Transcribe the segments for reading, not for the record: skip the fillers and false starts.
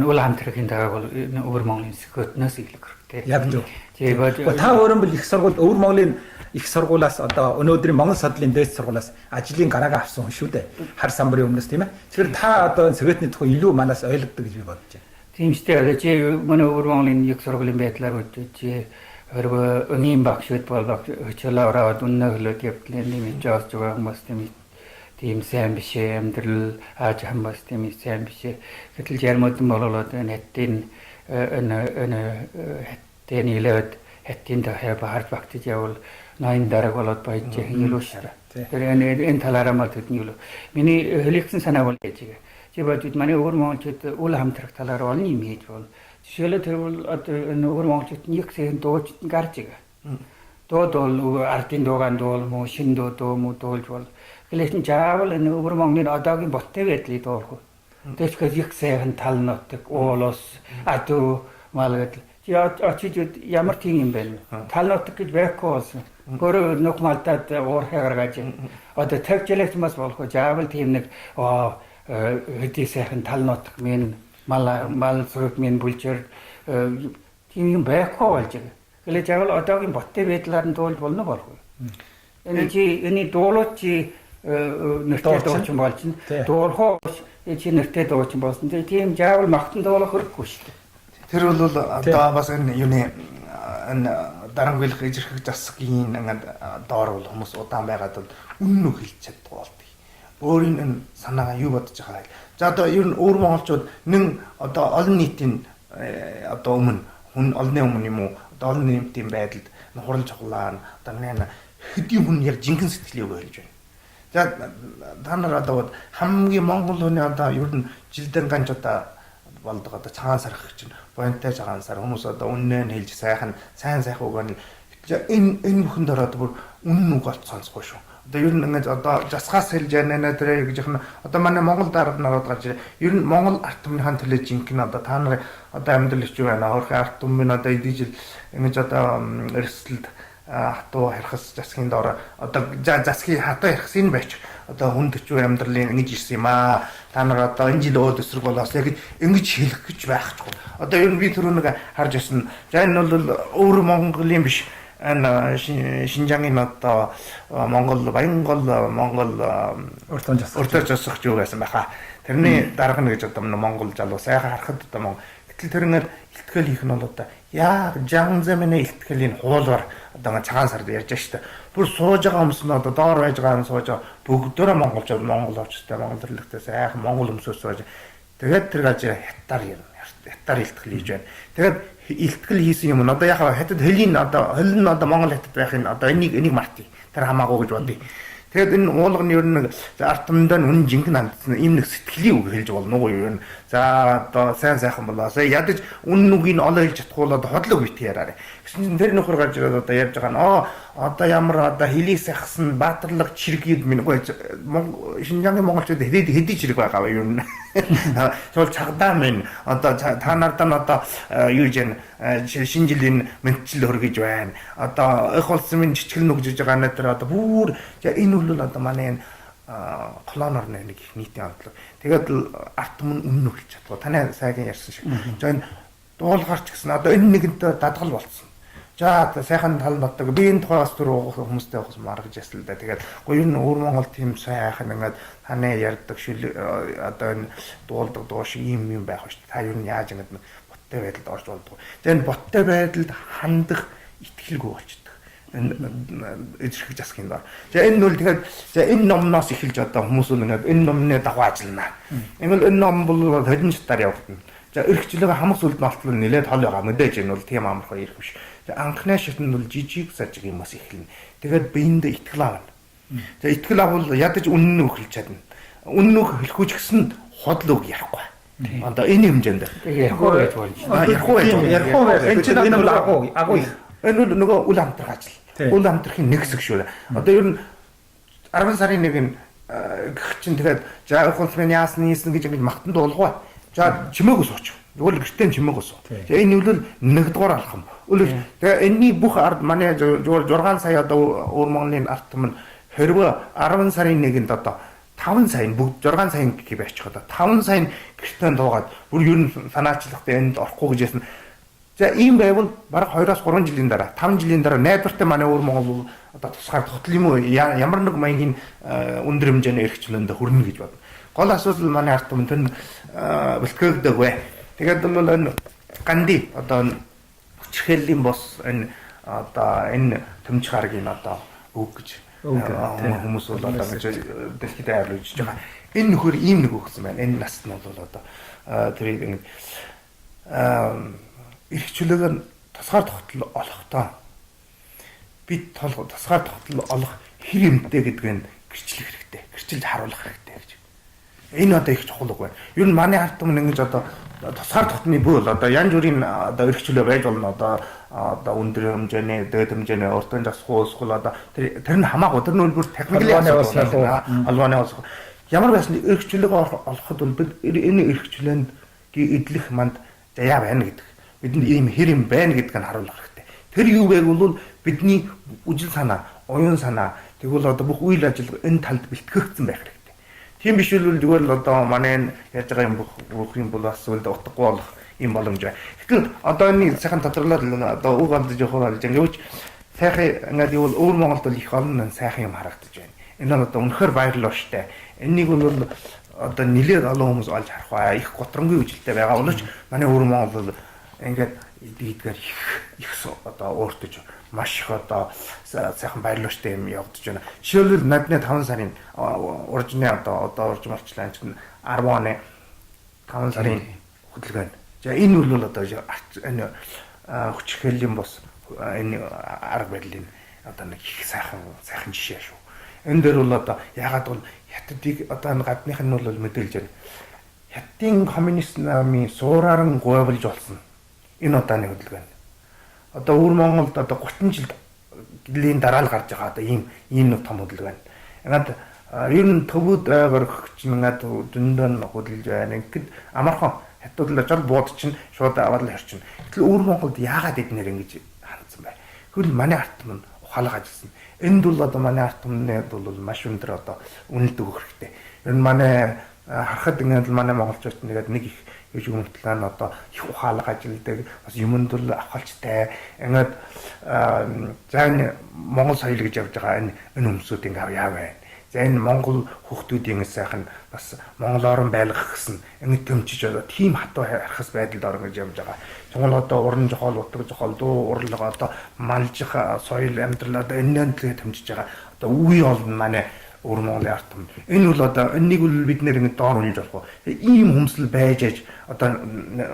уул хамтрахын дагаа бол өвөр Монголын секретнаас илэг хэрэгтэй. Яг зөв. Тэгээд та өөрөө бол их сургууль өвөр Монголын их сургуулиас одоо өнөөдрийн Монгол Содлын дээд сургуулиас ажлын гараагаа авсан хүн шүү дээ. Хар самбарын өмнөөс тийм ээ. Тэгэхээр та одоо секретний тухай илүү манаас ойлгодог гэж би бодож байна. Тийм шүү дээ. Чи манай өвөр Монголын их сургуулийн байдлаар үдчи хөрвө өнийн багшд болдог хчлаа ороод үнэ хөлөд явдлын нэмж авч байгаа хүмүүс тийм сайн биш амьдрал ааж хамаас тийм сайн биш. Гэтэл ярмод болоод нэттийн хэттийн илээд хэттийн дахиад бахарч багтаж явал ноён дараг болоод байж хэлүү шара. Тэр энэ талаараа мал төдний юу. Миний хэлсэн санаа бол яаж вэ? Чи бодвол манай өвөр монголчууд үл хамтрах талаар олон юм хийж бол. Жишээлбэл тэр бол одоо өвөр монголчууд нэг сэхэн дууж гарч байгаа. Дууд бол ардын дуугаан дуул муу шин дуу муу дуулж бол. Гэлээсэн жаавал энэ өвөр монголын одоогийн боттой байдлыг дуулах. Тэсгээс их сэхэн тал нутаг уулус адуу малгад очиж ямар тийм юм бэ? Тал нутаг гэж байхгүй болсон. Гөрөө нүх малтад уурхай гаргаж одоо тавьжлаач мас болох жаавал тийм нэг хэдий сайхан тал нутаг минь мал зүрх минь бүлчээр тийм юм байхгүй болж байгаа. Гэлээ жаавал одоогийн боттой байдлаар нь дуулж болно болохгүй. Энэ дуулууд чи нэртэй дуучин болж байна. Дуулах чи нэртэй дуучин болсон. Тийм жаавал магтан дуулах хэрэггүй шүү дээ. Тэр бол одоо бас энэ юуны дарамгийлах ижирхэг засгийн ингээд доор бол хүмүүс удаан байгаад бол үнэн үг хэлж чаддгүй. Өөрийн энэ санаагаа юу бодож байгаа вэ? За одоо ер нь өвөр монголчууд нэн одоо олон нийтийн одоо өмнө хүн олонний өмнө юм уу? Одоо олон нийтийн байдалд хурал чухлаа одоо нэ хэдийн хүн яг жинхэнэ сэтгэлийг өгөөлж байна. За та нар одоо хамгийн монгол хүний одоо ер нь жилдэн ганц одоо болдог одоо цагаан сар гэх чинь буянтай цагаан сар хүмүүс одоо үннээ нь хэлж сайн сайхан үг нь энэ бүхэнд ороод бүр үнэн үг олж сонсохгүй шүү. Одоо ер нь ингээд одоо засгаас хэлж яана тэр гэж яхна одоо манай монгол дарга нарууд гарч ер нь монгол арт түмнийхэн төлөө жинхэнэ одоо та нар одоо амьдрал ич байна хөрхөн арт түмэн одоо эдий жил ингэж одоо эрсдэлд хатуу харьхас засгийн доор одоо засгийн хатуу харьхсын байж одоо хүнд төчөө амьдралын ингэж ирсэн юм аа. Та нар одоо энэ жил өөд өсрөг болоос яг ингэж хэлэх гэж байхгүй. Одоо ер нь би түрүү нэг харж байсан. За энэ бол өөр Монголын биш. Энэ Шинжаангийн одоо Монгол Баянгол Монгол уртаа засагч юу байсан байхаа. Тэрний дарга нь гэж одоо Монгол залуу сайхан харахад одоо гэтэл тэр ингээд илтгэл хийх нь бол одоо яа жан зэмнэ илтгэлийн хуулбар одоо цагаан сард ярьж штэ. Бүр сууж байгаа хүмүүс нь одоо доор байж байгаа юм сууж бүгдөө монголчууд монгол очтой монгол төрлөختөө сайхан монгол өмсөс сууж. Тэгээд тэр гаж хятаар илтгэл хийж байна. Тэгээд илтгэл хийсэн юм нь одоо яхаа хятад хөлийн одоо хөл нь одоо монгол хятад байхын одоо энийг мартыг тэр хамаагүй гэж бодъё. Тэгээд энэ уулганы ер нь арт түмэндээ үнэн жинхэнэ хандсан ийм нэг сэтгэлийн үг хэлж болно уу юу юм. За одоо сайхан болоосаа ядаж үнэн үгийг нь олоо хэлж чадахгүй бол одоо хотлог бит яраарэ. Гэсэн чинь тэр нөхөр гарч ирээд одоо ярьж байгаа нь одоо ямар одоо хэлийг сайхсан баатарлаг чиргийг миньгүй Шинжаангийн монголчууд хэдий чирэг байгаа вэ юу юм. Тэгвэл цагдаа минь одоо та нартаа одоо юу гэж шинэ жилийн мэдчил хөргөж байна. Одоо их улсын минь жижигэн нүгжиж байгаа нэтэр одоо бүр энэ бол одоо манай энэ колоноор нэг их нийтийн онцлог. Тэгээд арт түмэн үнэн өгч чадгаа. Таны сайхан ярьсан шиг. За энэ дуулгарч гэсэн одоо энэ нэгэнтэй дадгал болцсон. За сайхан тал нотог би энэ тухайс түр хүмүүстэй бас маргаж ясал да. Тэгээд гоё ер нь өвөр Монгол тийм сайхан ингээд таны ярьдаг одоо энэ дуулдаг дуу шиг юм байх ба шүү. Та ер нь яаж ингээд боттой байдалд орж болдог. За энэ боттой байдалд хандах итгэлгүй болчихдог. Ижирхэг засгийн доор. За энэ нь тэгэхээр за энэ номноос эхэлж одоо хүмүүс ингээд энэ номны дагуу ажиллана. Энэ ном бол 20 сартаар явагдана. За эрхчлөөгөө хамаг сүлд нолтлол нэлээд хол байгаа. Мэдээж энэ бол тийм амархан ирэх биш. За анхны шатнд бол жижиг сажиг юмас эхэлнэ. Тэгээд биендээ итгэл авна. За итгэл авал ядаж үнэн үг хэлж чадна. Үнэн үг хэлэхгүй ч гэсэн худал үг ярихгүй. Одоо энэ хэмжээнд ярихгүй байж болно. Ярихгүй байж. Энэ чинь энэ бол агуу. Энэ бол нөгөө үл хамтрах ажил. Үл хамтрахын нэг хэсэг шүү. Одоо ер нь 10 сарын 1-нд гэх чинь тэгээд за хулс минь яасан нийсэн гэж ингэж магтан дуулгаа. За чимээгөө сууч. Тэгвэл гэртээ чимээгөө суу. За энэ бол нэгдүгээр алхам. Тэгээ энэний бүх ард манай 6 сая одоо өвөр Монголын арт түмэн хэрвээ 10 сарын 1-нд одоо 5 сая бүгд 6 сая гэх байчих одоо 5 сая гэртээ дуугаад бүр ер нь санаачлагтай энд орохгүй гэж ясна. За ийм байвал бараг 2-3 жилийн дараа 5 жилийн дараа найдвартай манай өвөр Монгол одоо тусгаар тогтол юм уу ямар нэг маягийн өндөр хэмжээний эрхчлөндө хүрнэ гэж бодно. Гол асуудал манай ард түмэнд тэр бэлтгэгдэггүй. Тэгээд бол энэ ганди одоо хүчрхээлийн бос энэ одоо энэ төмж гаргийн одоо үг гэж хүмүүс бол одоо гэж дэлхийд аяар үжиж байгаа. Энэ нөхөр ийм нэг өгсөн байна. Энэ наст нь бол одоо тэрийг ингэ эрхчлөг нь тусгаар тогтол олохдоо бид тусгаар тогтол олох хэр юмтэй гэдгийг гэрчлэх хэрэгтэй. Гэрчилж харуулах хэрэгтэй гэж. Энэ одоо их чухал үг байна. Ер нь манай ард түмэн ингэж одоо тусгаар тогтны бүл одоо янз бүрийн одоо эрхчлөө байж болно. Одоо өндөр хэмжээний, дээд хэмжээний уртын засхуу одоо тэр нь хамаагүй. Тэр нь бүр техникийн албаны болсон. Ямар байсан эрхчлөг олоход бол бид энэ эрхчлөөнд эдлэх манд заяа байна гэдэг. Бидэнд ийм хэр юм байна гэдгийг харуулах хэрэгтэй. Тэр юу вэ гэвэл бидний үжил санаа, оюун санаа тэгвэл одоо бүх үйл ажиллагаа энэ талд бэлтгэгдсэн байх хэрэгтэй. Тийм биш бол зүгээр л одоо манай яаж байгаа юм бүх юм бол бас үл утгагүй болох юм боломж байна. Тэгэхээр одоо энэ сайхан тодорлоод одоо үг амдаж явах болж ингэж сайхан ингээд юу өвөр Монголд бол их олон сайхан юм харагдаж байна. Энэ нь одоо үнэхээр баярлалаа штэ. Энийг бол одоо нэлээд олон хүмүүс олж харах бай. Их готронгүй үжилтэй байгаа боловч манай өвөр Монгол бол ингээд эдгээр их одоо өөртөж маш их одоо сайхан баярлалтай юм явагдаж байна. Жишээлбэл надны 5 сарын уржны одоо урж марчлаа чинь 10 оны 5 сарын хөдөлгөөн. За энэ бол одоо энэ хүчрхээлийн бос энэ арга барилын одоо нэг их сайхан жишээ шүү. Энэ дээр бол одоо ягаад бол хятадыг одоо энэ гадных нь бол мэдээлж байна. Хятадын коммунист намын суурааран гуйвалж болсон. Энэ удааны хөдөлгөөн. Одоо өвөр Монголд одоо 30 жилийн дараа л гарч байгаа одоо ийм том хөдөлгөөн. Ингээд ер нь төвөд ойгорч ингээд дүндэн хөдөлж байна. Ингээд амархан хятадд жол бууд чинь шууд аваад л харчин. Гэтэл өвөр Монголд яагаад эднэр ингэж хандсан бай? Хөл манай ард түмэн ухаалаг ажилласан. Энд бол одоо манай ард түмнэд бол маш өндөр одоо үнэлт өгөх хэрэгтэй. Ер нь манай харахад ингээд манай монголчууд нэгэд нэг их гэж өмнөдлөө нь одоо их ухаалаг ажилдаг бас юмд бол авахалчтай ингээд за энэ Монгол соёл гэж явж байгаа энэ хүмүүсүүд ингээд яа вэ? За энэ Монгол хүүхдүүдийн сайхан бас монголоор байлгах гэсэн ингэ төмчиж одоо тийм хатуу харахс байдалд орно гэж явж байгаа. Чонгол одоо уран зохиол, утга зохиол, дуу урлага одоо малжих соёл амьдрал одоо энэнд л төмчиж байгаа. Одоо үе олон манай өвөр Монголын ард түмэн. Энэ бол одоо энэнийг бол бид нэр ингэ доор үнэлж болохгүй. Ийм хүмсэл байж аж одоо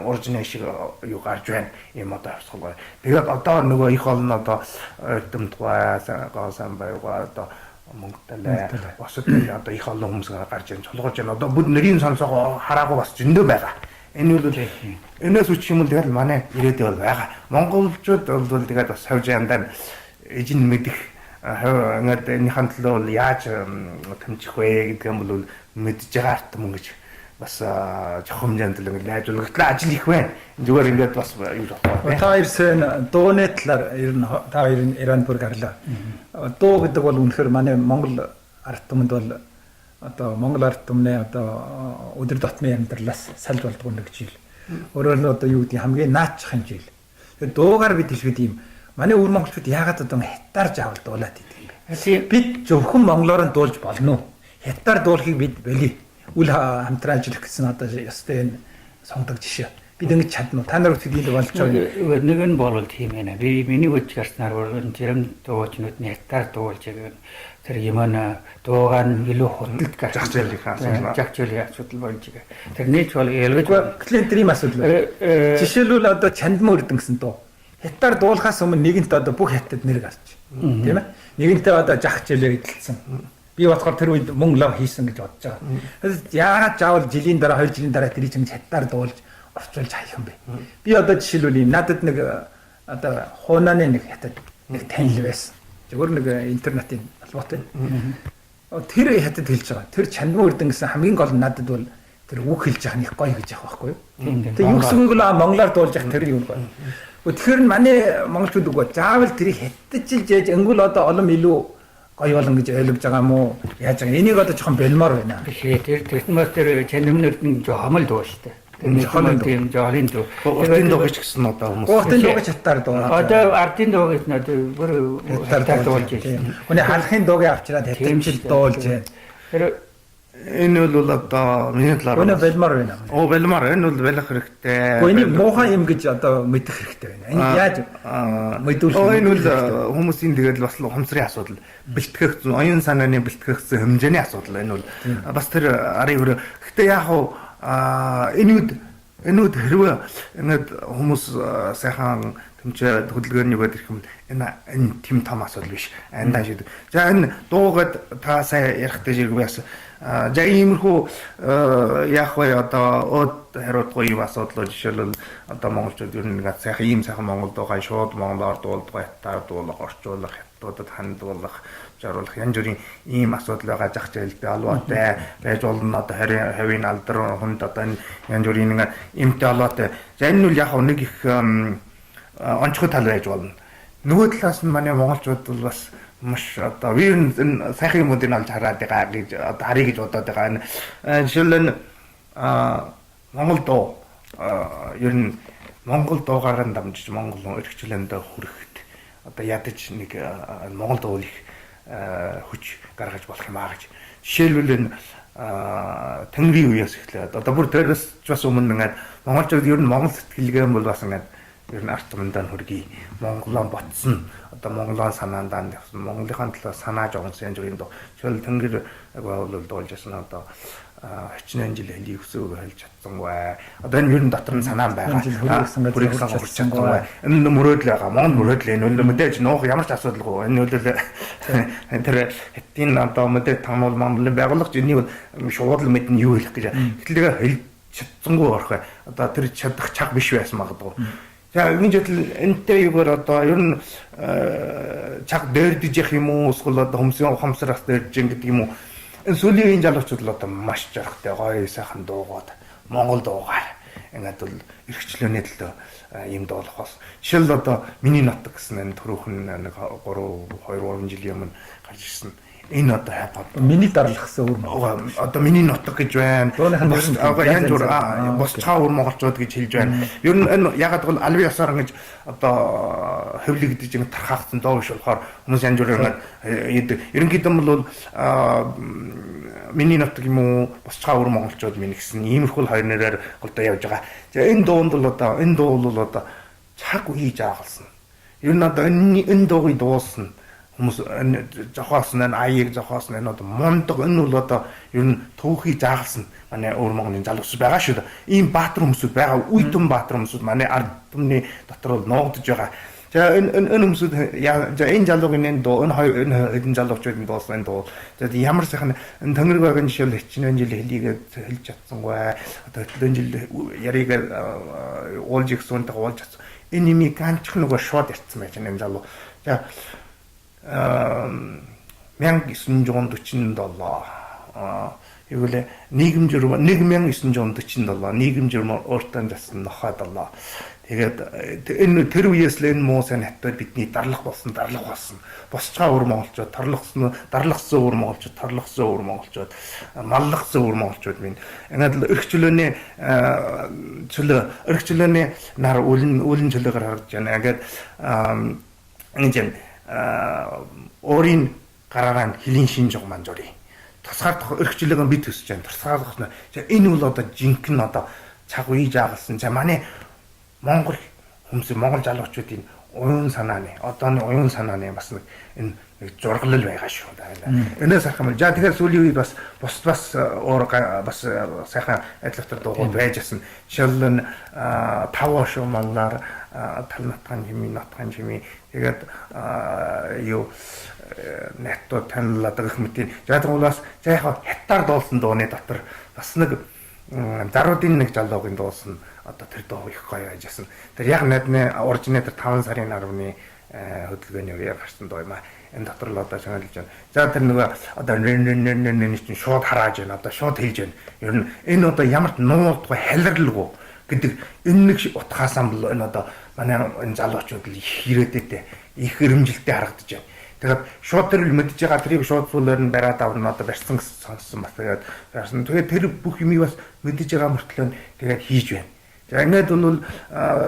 оригинал шиг юу гарч байна. Ийм одоо авсгал байна. Тэгээд одоо нөгөө их олон одоо эрдэмтгай, гаасан байга одоо Монголтай босод одоо их олон хүмүүс гарч ирж чулгуулж байна. Одоо бүгд нэрийн сонсоо хараагүй бас зөндөө байгаа. Энэ бол энэс үчих юм л тэгэл манай ирээдүй бол байгаа. Монголчууд бол тэгээд бас хавж яндаа эжин мэдих ингээд энэхэн төлөө яаж тэмцэх вэ гэдэг юм бол мэдж байгаа арт юм гэж бас жоохон хэмжээнд л ингээд найжуулгатлаа ажил их байна. Зүгээр ингээд бас юу болохгүй. Та ирсэн дууны талаар ер нь та хоёрын Иран бүр гарлаа. Дуу гэдэг бол үнэхээр манай Монгол ард түмэнд бол одоо Монгол ард түмний одоо өдөр тутмын амьдралаас салж болдгоо нэг жил. Өөрөөр нь одоо юу гэдэг хамгийн наачхан жил. Тэгээд дуугаар бид хэлбэд юм. Манай өвөр монголчууд яагаад одоо хятадаар заавал дуулаад идэв юм. Бид зөвхөн монголоор нь дуулж болно уу? Хятадаар дуулахыг бид болий. Үл хамтран ажиллах гэсэн одоо ёстой энэ сонгодог жишээ. Бид ингэж чадна уу? Та нар үтгэл болж байгаа. Нэг нь бол тийм ээ. Би миний үж гарснаар бол зарим дуугчнууд нь хятадаар дуулж байгаа. Тэр юм дуугаар нь илүү худалд гарч жагчлын асуудал болж байгаа. Тэр нэг бол ялгаж клиентрийн асуудал байна. Жишээлбэл одоо чандмаа өрдөн гэсэн дуу. Хятадаар дуулахаас өмнө нэгэнт одоо бүх хятад нэр гарч. Тийм ээ. Нэгэнтээ одоо жах хичээлээр эдэлсэн. Би бодохоор тэр үед мөн лав хийсэн гэж бодож байгаа. Яагаад заавал жилийн дараа 2 жилийн дараа тэр чинь хятадаар дуулж орчуулж хаях юм бэ? Би одоо жишээлбэл юм надад нэг одоо хуунаны нэг хятад нэг танил байсан. Зөвхөн нэг интернетийн албатай. Тэр хятад хэлж байгаа. Тэр чандмаа өрдөн гэсэн хамгийн гол надад бол тэр үг хэлж байгаа нэг гоё гэж яах байхгүй юу? Тэгээ юу гэсэн үг л монголоор дуулж явах тэр юм гоё. Тэгэхээр манай монголчууд үгүй заавал тэрийг хятаджилж яаж өнгөл одоо олон илүү гоё болно гэж ойлгож байгаа юм уу? Яаж байгаа? Энийг одоо жоохон бэлмаар байна. Тэгэхээр тэр мастер чанамнууд нь жохомл дуу шүү дээ. Жохомл тийм жоолын дуу. Ортын дуу гэж гисэн одоо хүмүүс. Ортын дуу гэж хаттаар дуу. Одоо ардын дуу гэж нөө бүр хаттаар дуулж байна. Хүний халахын дуугийн авчираад хэтэмжил дуулж байна. Тэр Энэ бол одоо миний талаар өнөө бэлмаар байна. Оо бэлмаар энэ бол байлах хэрэгтэй. Гэхдээ энийг муухай юм гэж одоо мэдэх хэрэгтэй байна. Энийг яаж мэдүүлэх энэ бол хүмүүсийн тэгээд бас хумсрын асуудал, бэлтгэх зүйн, оюун санааны бэлтгэх зүйн хэмжээний асуудал. Энэ бол бас тэр арын хөрөө. Гэхдээ яг энүүд хэрвээ ингээд хүмүүс сайхан тэмцээ хөдөлгөөний өгöd ирэх юм энэ тийм том асуудал биш. Андаа шийдэг. За энэ дуугаад та сая ярихтай зэрэг бас за иймэрхүү яах вэ одоо өөд хариуцгүй юм асуудал жишээлбэл одоо монголчууд ер нь ингээд сайхан ийм сайхан монгол дуугаа шууд монголоор дуулдаг, хятадаар дуулах, орчуулах, хятадуудад хандуулах, жаруулах янз бүрийн ийм асуудал байгаа зах зээлтэй албатай байж болно. Одоо хавийн алдар хүнд одоо энэ янз бүрийн ингээд эмтэй албатай. За энэ нь яг нэг их онцгой тал байж болно. Нөгөө талаас нь манай монголчууд бол бас маш одоо вирн сайхан юмуудыг олж хараад байгаа гэж одоо харъя гэж бодоод байгаа. Жишээлбэл Монгол дуу ер нь Монгол дуугаар нь дамжиж Монгол өргөчлөндөө хүрэхэд одоо ядаж нэг Монгол дуу их хүч гаргаж болох юм аа гэж. Жишээлбэл энэ Тэнгэрийн үеэс эхлээд одоо бүр тэрс бас өмнө ингээд монголчууд ер нь монгол сэтгэлгээ бол бас ингээд ер нь арт тундаа хөргий монголоо ботсон одоо монголоо санаандаа монголынхаа талаас санааж огонсон янз бүрийн дуу жишээл тэнгэр бол дуулж ясан одоо хичнээн жил хэлий өсөөгөө хэлж чадсангүй одоо энэ ер нь дотор нь санаа байгаа хүрээсэн хүрч чадсангүй энэ мөрөөдөл байгаа монгол мөрөөдөл энэ үл мэдээж нуух ямар ч асуудалгүй энэ үл тэр хэдийн одоо мэдээ тануул монголын байгууллагч энийг шууд л мэднэ юу хэлэх гэж хэллэгээ хэлж чадсангүй орох одоо тэр чадах чаг биш байсан магадгүй. За энэ жил энтэй юугаар одоо ер нь чаг дээрдэж явах юм уу эсвэл одоо хүмүүсийн ухамсараас дээрдэж гэдэг юм уу энэ сүүлийн залуучууд л одоо маш жаргатай гоё сайхан дуугаад монгол дуугаар ингээд бол эрхчлөөний төлөө юм дуулах бас жишээл одоо миний нотог гэсэн энэ төрөөхн нэг 2 жилийн өмнө гарч ирсэн. Энэ одоо хайпад миний дарлахсан өөр одоо миний нутаг гэж байна. Янз бүр босцоо өөр монголчууд гэж хэлж байна. Ер нь энэ ягаад гэвэл албан ёсоор ингэж одоо хөвлөгдөж ингэ тархаагдсан доо биш болохоор хүмүүс янз бүрээр ингэдэг. Ерөнхийдөө бол миний нутаг юм уу босцоо өөр монголчууд минь гэсэн иймэрхүү хоёр нэрээр голдоо явж байгаа. За энэ дуунд бол одоо энэ дуу бол одоо цаг үе жаагалсан. Ер нь одоо энэ дуугийг дуусна. Хүмүүс жохоос нь аяыг жохоос нь одоо мундаг энэ бол одоо ер нь түүхий жаагалсан манай өөр Монголын залуус байгаа шүү дээ. Ийм баатар хүмүүсүүд байгаа. Үе тун баатар хүмүүсүүд манай ард түмний дотор бол нуугдж байгаа. За энэ хүмүүсүүд за энэ залуугийн энэ дуу энэ хэдэн залуучуудын дуусан энэ дуу. За ямар сайхан энэ Тэнгэрийн жишээл хичнээн жил хэлийгээд хэлж чадсангүй. Одоо хэдэн жил яриагаар уулж ихсүүнтэй уулж чадсан. Энэ нэмийг ганцхан нөгөө шууд ярьсан байж энэ залуу. За 1947 Игүлээ нийгэм журам 1947 нийгэм журам өөртөө засан нохоодолоо. Тэгээд энэ тэр үеэс л энэ муу сайн хаттад бидний дарлах болсон. Босцоо өөр монголчууд дарлахсан өөр монголчууд торлохсон өөр монголчууд маллахсан өөр монголчууд минь ингээд өргөчлөөний нар үлэн чөлөөгөр харж байна. Ингээд энэ өөрийн гараараа хилийн шинж жогман журий. Тусгаар өргөчлөөгөө бид төсөж байна. Тусгаарлах нь. Энэ бол одоо жинхэнэ одоо цаг үе жаагалсан. За манай монгол хүмүүс монгол залуучуудын оюун санааны одооны оюун санааны бас нэг энэ зурглал байгаа шүү дээ. Энэс ахмал. За тэгэхээр сүүлийн үед бас өөр бас сайхан адилхан дуугууд байж асан. Жишээлбэл таваа шүү манлаар тал натхан хими тэгээд юу нэтто танилаад гэх мэт. За тэгвэл бас яг хятаар дуулсан дууны дотор бас нэг заруудын нэг залуугийн дуулсан одоо тэр дуу их гоё байжсэн. Тэр яг надны оригинал 5 сарын 10-ны хөдөлгөөний үеэр гарсан дуу юм аа. Энэ дотор л одоо шаналж байна. За тэр нөгөө одоо нэр чинь шууд харааж байна. Одоо шууд хийж байна. Ер нь энэ одоо ямар ч нуулдгүй халирлгүй гэдэг энэ нэг утгаасаа бол энэ одоо манай энэ залуучууд л их ирээдүйтэй их өрөмжилтэй харагдаж байна. Тэгээд шууд тэр мэдж байгаа тэрийг шууд сүүлээр нь бариад авна одоо барьсан гэсэн сонссон бас тэгээд барьсан. Тэгээд тэр бүх юмыг бас мэдж байгаа мөртлөө тэгээд хийж байна. За ингээд бол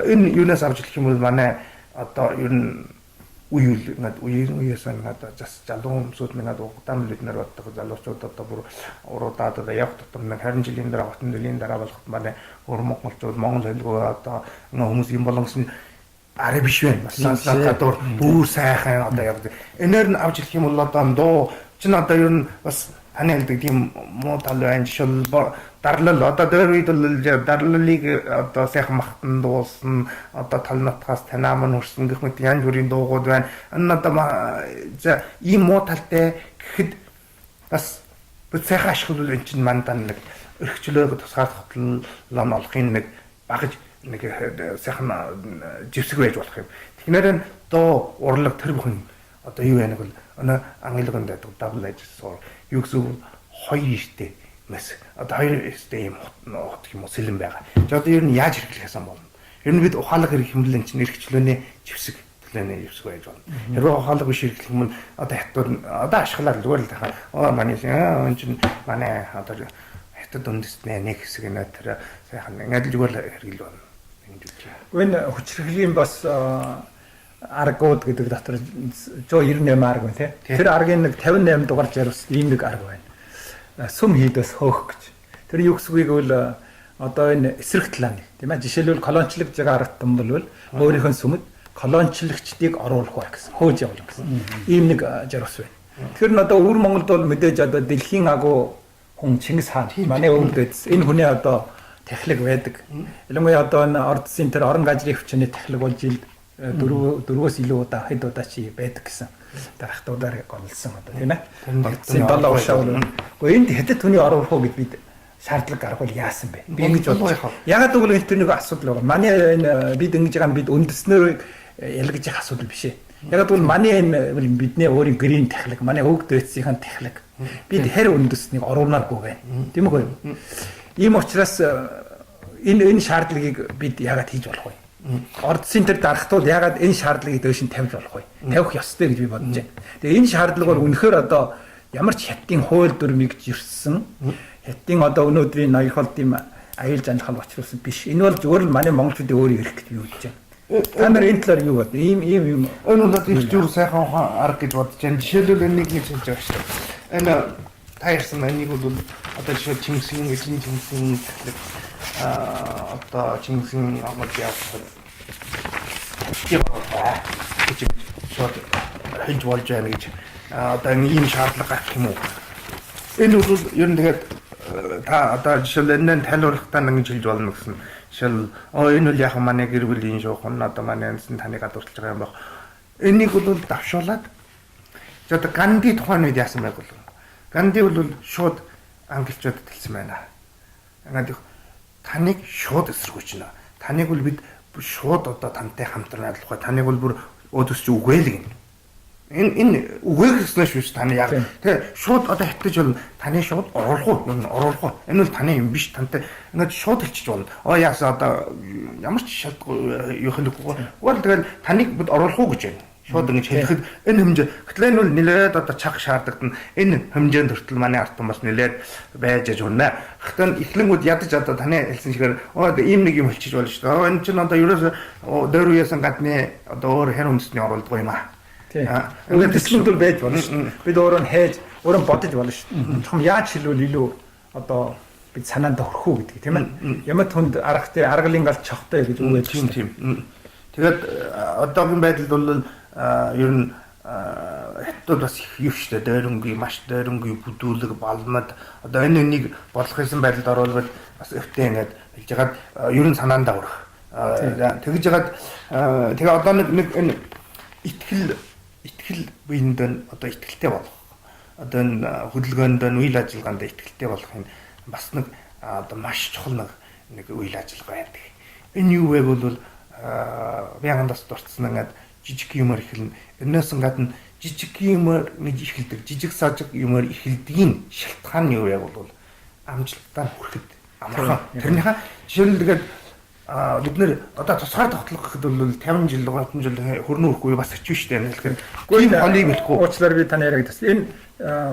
энэ юунаас авч хэлэх юм бол манай одоо ер нь үеүл ингээд үеэс ингээд жас залуу хүмүүсүүд ингээд угтаам лиднэр боддог залуучууд одоо бүр уруудаад одоо явах тутам нэг 20 жилийн дараа 30 жилийн дараа болоход манай өөр монголчууд монгол хэлгүй одоо хүмүүс юм болгосон арай биш байна. Бас гадуур бүр сайхан одоо яг энээр нь авч хэлэх юм бол одоо дуу чинь одоо ер нь бас таны хэлдэг тийм муу тал байна. Жишээл дарлал одоо дээр үед бол дарлалыг одоо сайхан махтан дуулсан одоо тал натгаас танаа мань хүрсэн гэх мэт янз бүрийн дуугууд байна. Энэ одоо за ийм муу талтай гэхэд бас сайхан ашиглал энэ чинь мандан нэг өргөчлөө тусгаар хотлол олохын нэг багаж нэг сайхан живсэг байж болох юм. Тэгэхээр доо урлаг тэр бүхэн одоо юу яанаг бол өнөө англигийн дэд double edged sword юу гэсэн хоёр иртэй мэс одоо хоёр иртэй юм хот юм уу сэлэн байгаа. За одоо ер нь яаж хэрэглэхээс болно. Ер нь бид ухаалаг хэрэг хэмлэн чинь эргчлөөний живсэг төлөөний живсэг байж болно. Хэрвээ ухаалаг биш хэрэглэх юм бол одоо хятад одоо ашиглаад зүгээр л тахаа манай энэ чинь манай одоо хятад үндэстний нэг хэсэг нэ тэр сайхан ингээд л зүгээр л хэрэглэж байна. Энэ хүчирхлийн бас аргууд гэдэг дотор 198 арга байна тий. Тэр аргын нэг 58 дугаар жарус ийм нэг арга байна. Сүм хийдээс хөөх гэж. Тэр юу гэсгийг бол одоо энэ эсрэг талааны тийм ээ. Жишээлбэл колончлогж байгаа арга том бол өөрийнхөө сүмэд колончлогчдыг оруулах бай гэсэн. Хөөж явуулах гэсэн. Ийм нэг жарус байна. Тэр нь одоо өвөр Монголд бол мэдээж одоо дэлхийн агуу хүн Чингис хаан манай өвдөд энэ хүний одоо техник байдаг. Ялангуяа одоо энэ ордсын тэр орон газрын хүчний техник бол жилд 4-өөс илүү удаа хэд удаа чи байдаг гэсэн дарахтуудаар гомлсон одоо тийм ээ. Ордсын 7 уршаа бол үгүй энд хэдэд хүний оруулах уу гэд бид шаардлага гаргавал яасан бэ? Би ингэж бодлоо. Ягаад гэвэл энэ нэг асуудал байгаа. Манай энэ бид ингэж байгаа бид үндэснээр ялгаж явах асуудал биш ээ. Ягаад гэвэл манай энэ бидний өөрийн грийн техник, манай өвгд байцсхийн техник бид хэр үндэснийг оруулнааргүй байна. Тийм үгүй. Ийм учраас энэ шаардлагыг бид яагаад хийж болох вэ? Ордсын тэр дарахтууд яагаад энэ шаардлагыг дээш нь тавьж болох вэ? Тавих ёстой гэж би бодож байна. Тэгээ энэ шаардлага бол үнэхээр одоо ямар ч хятадын хууль дүрмийг жирсэн хятадын одоо өнөөдрийн ноёхолд ийм аюул жанахал учруулсан биш. Энэ бол зөвхөн л манай монголчуудын өөрийн эрх гэж би бодож байна. Та нар энэ талаар юу бод? Ийм юм. Энэ бол их зүр сайхан арга гэж бодож байна. Жишээлбэл энийг нэг хэлж байгаа шүү дээ. Энэ та ярьсан энийг бол одоо жишээ Чингисийн эзэн Чингисийн одоо Чингисийн амд явах гэж шууд хэлж болж байна гэж одоо ийм шаардлага гарах юм уу? Энэ бол ер нь тэгээд та одоо жишээ энэ тайлбарлахтаа нэг хэлж болно гэсэн. Жишээл энэ үл яг манай гэр бүлийн шуухан одоо манай энэсэн таныг гадуурчж байгаа юм баг. Энийг бол давшуулаад одоо Ганди тухайн үед яасан байг бол Ганди бол шууд англичууд хэлсэн байна. Ингээд таныг шууд эсэргүүцнэ. Таныг бол бид шууд одоо тантай хамтран ажиллах. Таныг бол бүр өөдөөс чи үгээлэг юм. Энэ үгээр гэснээр шүү таны яг. Тэгээ шууд одоо хэтэж бол таны шууд оруулах уу? Энэ бол таны юм биш. Тантай ингээд шууд хэлчих болно. Яасан одоо ямар ч шалтгаан юу хэлэхгүй. Уул тэгэл таныг бид оруулах уу гэж байна. Шууд ингэж хэлэхэд энэ хэмжээ гэтэл энэ бол нэлээд одоо чаг шаардлагад энэ хэмжээнд хүртэл манай ард хүмүүс нэлээд байж байна. Гэтэл эхлэнгүүд ядаж одоо таны хэлсэн шигээр ийм нэг юм хэлчих болно шүү дээ. Энэ чинь одоо ерөөсөө дөр үеэсэн гадны одоо өөр хэр үндэсний оруулдаг юм аа. Тийм. Ингээд төслүүд бол байж болно шүү. Бид өөрөө нь хийж өөрөө бодож болно шүү. Чухам яаж хэлвэл илүү одоо бид санаанд хүрэх үү гэдгийг тийм ээ. Ямар түнд арга дээр аргалын гал чохтой гэж үгээд тийм. Тэгээд одоогийн байдалд бол ер нь хятад бас их шүү дээ. Дээрэнгүй маш дээрэнгүй бүдүүлэг балмад одоо энэ нэг болох гэсэн байдалд оруулбал бас ихтэй ингээд хэлж хагаад ер нь санаандаа хүрэх. Тэгж хагаад тэгээ одоо нэг энэ итгэл биенд одоо итгэлтэй болох. Одоо энэ хөдөлгөөнд үйл ажиллагаанд итгэлтэй болох юм бас нэг одоо маш чухал нэг үйл ажиллагаа байдаг. Энэ юу вэ бол бягандас дурдсан ингээд жижиг юмар эхэлнэ. Энээс гадна жижиг юмар гэж эхэлдэг. Жижиг сажиг юмар эхэлдгийн шалтгаан нь юу вэ бол амжилтаа хүрэхэд амархан. Тэрнийхээ жишээлбэл бид нэр одоо тусгаар тоглох гэхэд бол 50 жил 30 жил хөрнө өрөхгүй бас хэцүү шүү дээ. Тэгэхээр тийм холийг хэлэхгүй. Уучлаарай би таны яриаг тас. Энэ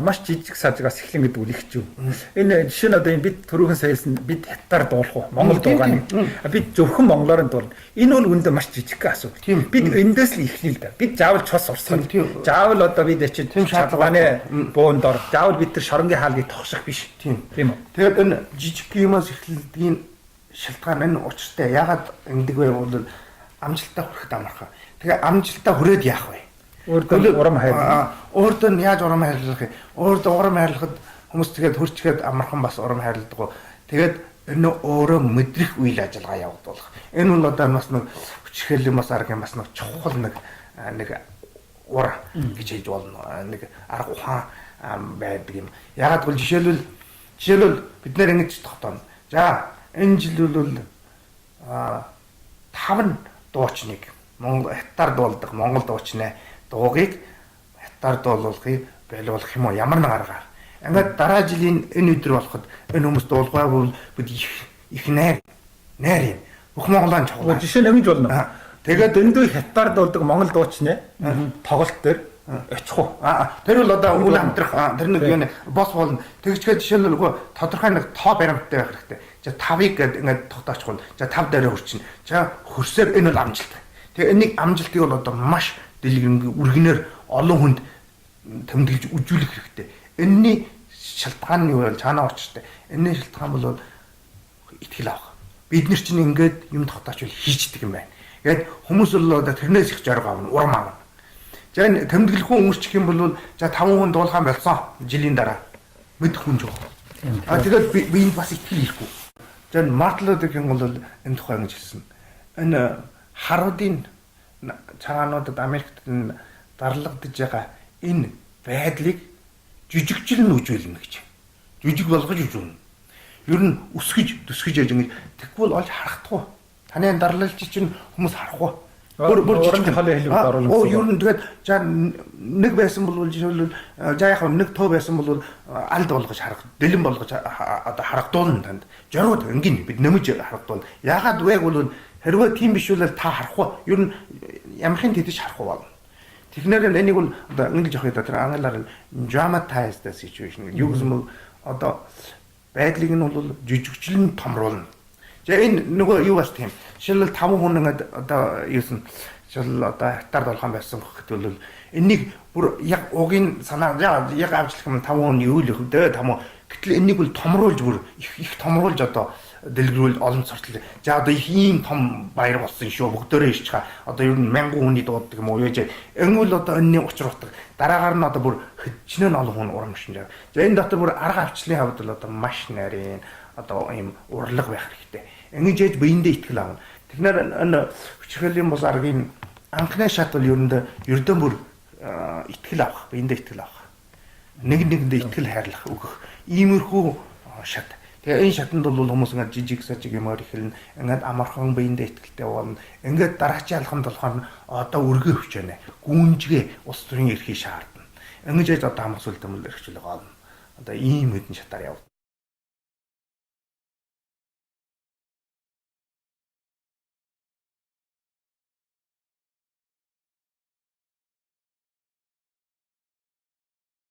маш жижиг сажгаас эхлэн гэдэг үл их ч юм. Энэ жишээ нь одоо энэ бид түрүүхэн саясан бид хятаар дуулах уу? Монгол дуугааны. Бид зөвхөн монголоор нь дуулна. Энэ бол үндэ маш жижиг асуудал. Бид эндээс л эхлэе л да. Бид заавал цус урсгал. Заавал одоо бид чинь тийм шаардлагааны буунд ор. Заавал бид тэр шоронгийн хаалгыг тогших биш. Тийм үү? Тэгээд энэ жижиг юмас эхлэлдгийн шалтгаан энэ учиртай. Ягаад ингэдэг вэ бол амжилтаа хүрэхэд амархан. Тэгээ амжилтаа хүрээд яах вэ? Өөртөө урам хайрлах. Өөртөө нь яаж урам хайрлах вэ? Өөртөө урам хайрлахад хүмүүс тэгээд хурцгээд амархан бас урам хайрладаг. Тэгээд энэ өөрөө мэдрэх үйл ажиллагаа явагдуулах. Энэ нь одоо бас нэг хүчрхэл юм бас арга юм бас нэг чухал нэг ур гэж хэлж болно. Нэг арга ухаан байдаг юм. Ягаад гэвэл жишээлбэл бид нэр ингэж тогтооно. За энэ жил бол 5 дуучныг Монгол хятаар дуулдаг Монгол дуучны дуугийг хятаар дуулуулахыг байлуулах юм уу? Ямар нэг аргаар. Ингээд дараа жилийн энэ өдөр болоход энэ хүмүүс дуулгаа бол бид их найр юм. Бүх монголын чухал. Жишээ нь ингэж болно. Тэгээд дөндөө хятаар дуулдаг монгол дуучны тоглолт дээр очих уу? Тэр бол одоо үл хамтрах тэр нэг юм бос болно. Тэгчгээд жишээлбэл тодорхой нэг тоо баримттай байх хэрэгтэй. За 5-ыг ингээд тогтоочихвол за 5 дээр хүрчин. За хөрсөөр энэ бол амжилт. Тэгээ энийг амжилтыг бол одоо маш дэлгэрэнгүй үргэнээр олон хүнд тэмдэглэж үзүүлэх хэрэгтэй. Энэний шалтгаан нь юу вэ? Цаанаа очтой. Энэний шалтгаан бол итгэл авах. Бид нар чинь ингээд юм тогтоочвол хийчдэг юм байна. Тэгээд хүмүүс бол одоо тэрнээс их зориг авна, урам авна. За энэ тэмдэглэхгүй өнгөрчих юм бол за 5 хүн дуулахan болсон жилийн дараа мэдэх хүн жоох. Тэгээд би энд бас итгэл ирэхгүй. За Мартин Лютер Кинг бол энэ тухай ингэж хэлсэн. Энэ харуудын цагаануудад Америкт дарлагдж байгаа энэ байдлыг жижигчл нь үжүүлнэ гэж. Жижиг болгож үжүүлнэ. Ер нь өсгөж яж ингэж тэгвэл олж харагдахгүй. Таны дарлалч чинь хүмүүс харахгүй. Бүр жижиг халын хэлбэрт оруулах. Ер нь тэгээд за нэг байсан бол жишээлбэл за яг нэг тоо байсан бол алд болгож харах, дэлэн болгож одоо харагдуулна танд. Жорууд энгийн бид нэмж харагдуулна. Ягаад вэ гэвэл хэрвээ тийм биш бол та харахгүй. Ер нь ямархын тэдэж харахгүй болно. Тэгэхээр энийг бол одоо ингэж явах гэдэг англиар dramatize the situation. Юу гэсэн мө одоо байдлыг нь бол жижигчлэн томруулна. За энэ нөгөө юу бас тийм. Жишээлбэл 5 хүн ингээд одоо юусэн жишээл одоо хятаар болгоом байсан гэхэд бол энийг бүр яг угийн санаа яг авчлах юм 5 хүн юу л их дээ 5. Гэтэл энийг бол томруулж бүр их томруулж одоо дэлгэрүүл олон сортлоо. За одоо их ийм том баяр болсон шүү. Бүгдөө иш чаа. Одоо ер нь 1000 хүний дууддаг юм уу яаж. Энгүүл одоо энэний учир утга. Дараагаар нь одоо бүр хэдчнээ олон хүн урамшин жаа. За энэ дотор бүр арга авчлалын хавьд бол одоо маш нарийн одоо ийм урлаг байх хэрэгтэй. Ингэж яж биендээ итгэл аавна. Тэгэхээр энэ хүчрхээлийн бус аргын анхны шат бол ердөө бүр итгэл авах, биендээ итгэл авах. Нэгэндээ итгэл хайрлах өгөх. Иймэрхүү шат. Тэгээ энэ шатанд бол хүмүүс ингээд жижиг сажиг юмар ихэлнэ. Ингээд амархан биендээ итгэлтэй болно. Ингээд дараачийн алхамд болохоор одоо өргөө хүч байна. Гүнжгээ улс төрийн эрхийг шаардна. Ингэж яж одоо хамгаалт юм л эрхчлэг олно. Одоо ийм хэдэн шатаар явна.